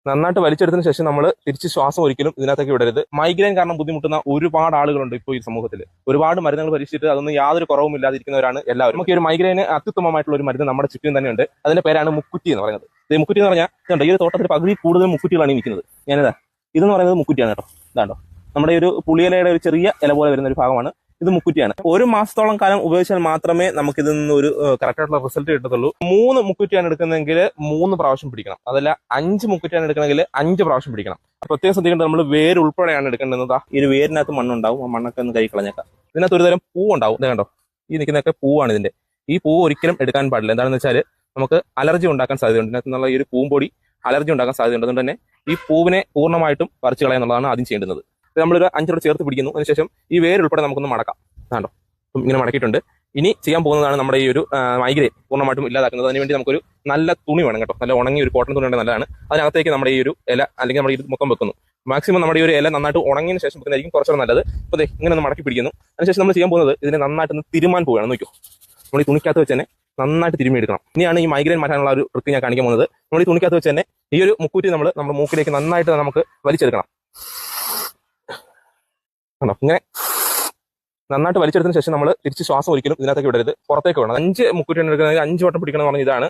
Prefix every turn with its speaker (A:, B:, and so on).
A: നന്നായിട്ട് വലിച്ചെടുത്തതിന് ശേഷം നമ്മൾ തിരിച്ച് ശ്വാസം ഒരിക്കലും ഇതിനകത്തേക്ക് വിടരുത്. മൈഗ്രെയിൻ കാരണം ബുദ്ധിമുട്ടുന്ന ഒരുപാട് ആളുകളുണ്ട് ഇപ്പോൾ ഈ സമൂഹത്തിൽ. ഒരുപാട് മരുന്നുകൾ പരീക്ഷിച്ചിട്ട് അതൊന്നും യാതൊരു കുറവും ഇല്ലാതിരിക്കുന്നവരാണ് എല്ലാവരും. നമുക്ക് ഈ ഒരു മൈഗ്രെയിന് അത്യുത്തമമായിട്ടുള്ള ഒരു മരുന്ന് നമ്മുടെ ചുറ്റും തന്നെയുണ്ട്. അതിന്റെ പേരാണ് മുക്കുറ്റി എന്ന് പറയുന്നത്. ഈ മുക്കുറ്റി എന്ന് പറഞ്ഞാൽ ഈ ഒരു തോട്ടത്തിൽ പകുതി കൂടുതൽ മുക്കുറ്റികളാണ് നിൽക്കുന്നത്. ഞാനിതാ ഇതെന്ന് പറയുന്നത് മുക്കുറ്റിയാണ് കേട്ടോ. ഇതാണ്ടോ നമ്മുടെ ഒരു പുളിയിലയുടെ ഒരു ചെറിയ ഇല പോലെ വരുന്ന ഒരു ഭാഗമാണ് ഇത്. മുക്കുറ്റിയാണ്. 1 മാസത്തോളം കാലം ഉപയോഗിച്ചാൽ മാത്രമേ നമുക്ക് ഇതിൽ നിന്ന് ഒരു കറക്റ്റ് ആയിട്ടുള്ള റിസൾട്ട് കിട്ടത്തുള്ളൂ. 3 മുക്കുറ്റിയാണ് എടുക്കുന്നതെങ്കിൽ 3 പ്രാവശ്യം പിടിക്കണം. അതല്ല 5 മുക്കുറ്റിയാണ് എടുക്കണമെങ്കിൽ 5 പ്രാവശ്യം പിടിക്കണം. പ്രത്യേകം ശ്രദ്ധിക്കേണ്ടത് നമ്മൾ വേര് ഉൾപ്പെടെയാണ് എടുക്കേണ്ടത്. ഈ ഒരു വേരിനകത്ത് മണ്ണുണ്ടാവും. ആ മണ്ണൊക്കെ ഒന്ന് കൈ കളഞ്ഞേക്കാം. ഇതിനകത്ത് ഒരു തരം പൂവുണ്ടാവും. ഇത് കണ്ടോ, ഈ നിൽക്കുന്നതൊക്കെ പൂവാണ് ഇതിന്റെ. ഈ പൂവ് ഒരിക്കലും എടുക്കാൻ പാടില്ല. എന്താണെന്ന് വെച്ചാൽ നമുക്ക് അലർജി ഉണ്ടാക്കാൻ സാധ്യതയുണ്ട്. ഇതിനകത്ത് നിന്നുള്ള ഈ ഒരു പൂമ്പൊടി അലർജി ഉണ്ടാക്കാൻ സാധ്യതയുണ്ട്. അതുകൊണ്ട് തന്നെ ഈ പൂവിനെ പൂർണ്ണമായിട്ടും പറിച്ചു കളയുക എന്നുള്ളതാണ് ആദ്യം ചെയ്യേണ്ടത്. നമ്മളൊരു 5 ചേർത്ത് പിടിക്കുന്നു. അതിനുശേഷം ഈ വേര് ഉൾപ്പെടെ നമുക്കൊന്ന് മടക്കാം. കണ്ടോ, ഇങ്ങനെ മടക്കിയിട്ടുണ്ട്. ഇനി ചെയ്യാൻ പോകുന്നതാണ് നമ്മുടെ ഈ ഒരു മൈഗ്രെയിൻ പൂർണ്ണമായിട്ടും ഇല്ലാതാക്കുന്നത്. അതിനുവേണ്ടി നമുക്കൊരു നല്ല തുണി വേണം കേട്ടോ. നല്ല ഉണങ്ങിയ ഒരു കോട്ടൺ തുണി ഉണ്ടെങ്കിൽ നല്ലതാണ്. അതിനകത്തേക്ക് നമ്മുടെ ഈ ഒരു ഇല അല്ലെങ്കിൽ നമ്മുടെ ഇത് മൊത്തം വെക്കുന്നു. മാക്സിമം നമ്മുടെ ഈ ഒരു ഇല നന്നായിട്ട് ഉണങ്ങിയതിന് ശേഷം വെക്കുന്നതായിരിക്കും കുറച്ചുകൂടെ നല്ലത്. അപ്പോൾ ഇങ്ങനെ ഒന്ന് മടക്കി പിടിക്കുന്നു. അതിനുശേഷം നമ്മൾ ചെയ്യാൻ പോകുന്നത് ഇതിനെ നന്നായിട്ടൊന്ന് തിരുമാൻ പോവുകയാണ്. നോക്കൂ, നമ്മൾ ഈ തുണിക്കകത്ത് വെച്ച് തന്നെ നന്നായിട്ട് തിരുമ്മി എടുക്കണം. ഇനിയാണ് ഈ മൈഗ്രെയിൻ മാറ്റാനുള്ള ഒരു ട്രിക്ക് ഞാൻ കാണിക്കാൻ പോകുന്നത്. നമ്മൾ ഈ തുണിക്കകത്ത് വെച്ച് തന്നെ ഈ ഒരു മുക്കൂറ്റി നമ്മുടെ മൂക്കിലേക്ക് നന്നായിട്ട് നമുക്ക് വലിച്ചെടുക്കണം. ആണോ, ഇങ്ങനെ നന്നായിട്ട് വലിച്ചെടുത്തതിന് ശേഷം നമ്മൾ തിരിച്ച് ശ്വാസം ഒരിക്കലും ഇതിനകത്തേക്ക് വിടരുത്. പുറത്തേക്ക് വേണം. 5 മുക്കൂറ്റിയാണ് എടുക്കുന്നത്. 5 വട്ടം പിടിക്കണം എന്ന് പറഞ്ഞ ഇതാണ്.